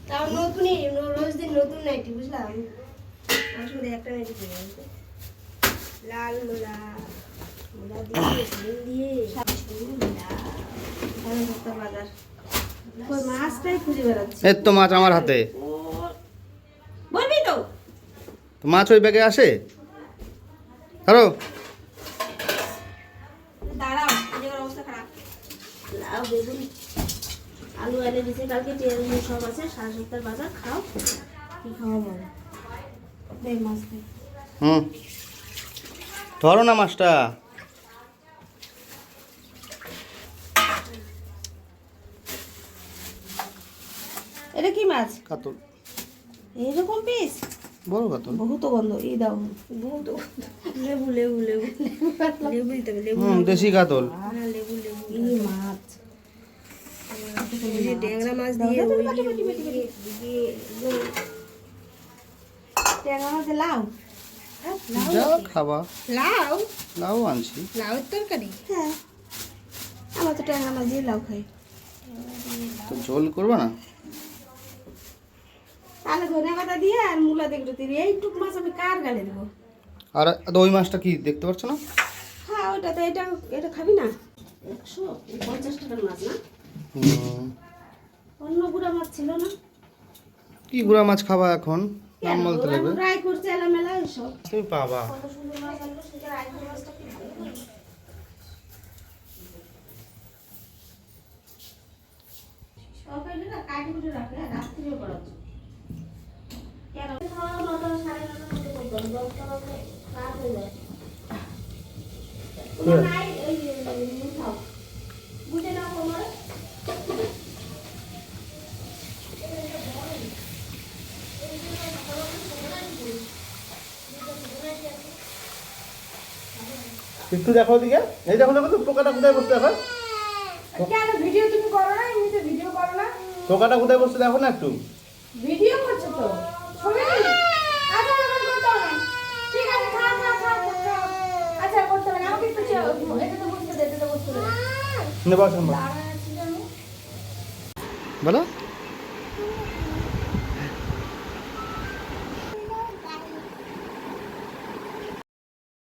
তাও নতুনই, রোজ দিন নতুন নাইটি, বুঝলাম। আসলে একটা নাইটি পেয়ে গেছে, লাল মোলা, মোলা দিয়ে ডিম দিয়ে বাজার। ওই মাছটাই খুঁজে বেড়াচ্ছি। এই তো মাছ আমার হাতে। বলবি তো মাছ ওই ব্যাগে আসে। হ্যালো, দাঁড়াও, নিজের অবস্থা খারাপ। লাউ বেগুন আলু এনে দিছে কালকে, তেল সব আছে, 7.5 বাজার। খাও, কি খাওয়া বলো, দেখ মাছ দেখ। ধরো না মাছটা। এটা কি মাছ? কাতল। এইরকম পিস বড় কাতল। বহুত গন্ধ, এই দাও বহুত গন্ধ। লেবু লেবু লেবু লেবু দিতে হবে, লেবু। দেশি কাতল। লেবু লেবু এই মাছ, এই যে ট্যাংরা মাছ দিয়ে ওই দিয়ে ট্যাংরা মাছ লাউ। যা খাবা। লাউ লাউ আনছি। লাউয়ের তরকারি? হ্যাঁ, আমরা তো ট্যাংরা মাছ দিয়ে লাউ খাই। তো ঝোল করবে না? তাহলে ধনে পাতা দিয়ে আর মূলা দেখতে দিবি, এইটুক মাছ আমি কার গালে দেবো? আর ওই মাছটা কি দেখতে পাচ্ছ না? হ্যাঁ, ওইটা তো, এটা এটা খাবি না? 150 টাকার মাছ না? অন্য গুড়া মাছ ছিল না? কি গুড়া মাছ খাবা এখন? নাম বলতে লাগবে। ফ্রাই করছে এলামেলা এসব। তুমি পাবা। কত সুন্দর মাছ আনলো, সেটা আইফোন মাছটা কি ভালো লাগে। সকালে না কাটি কুটে রাখে, রাত্রিও করাচ্ছে। কেন? 9টা 9:30টার মধ্যে করতাম, 10টা বাজে রাত হয়ে যায়। নাই ওই মুঠাও বুঝে নাও তোমার। একটু দেখো ওদিকে। এই দেখো, দেখো তো পোকাটা কোথায় বসছে এখন। কেন ভিডিও তুমি করো না? এমনিতে ভিডিও করো না? পোকাটা কোথায় বসছে দেখো না একটু। ভিডিও করছো তো, ছবি। আচ্ছা এখন করতে হবে না। ঠিক আছে, খাও খাও খাও খাও। আচ্ছা করতে হবে না, আমাকে একটু এটা তো বসতে দে, এটা তো বসতে দে। নে বসো। বলো।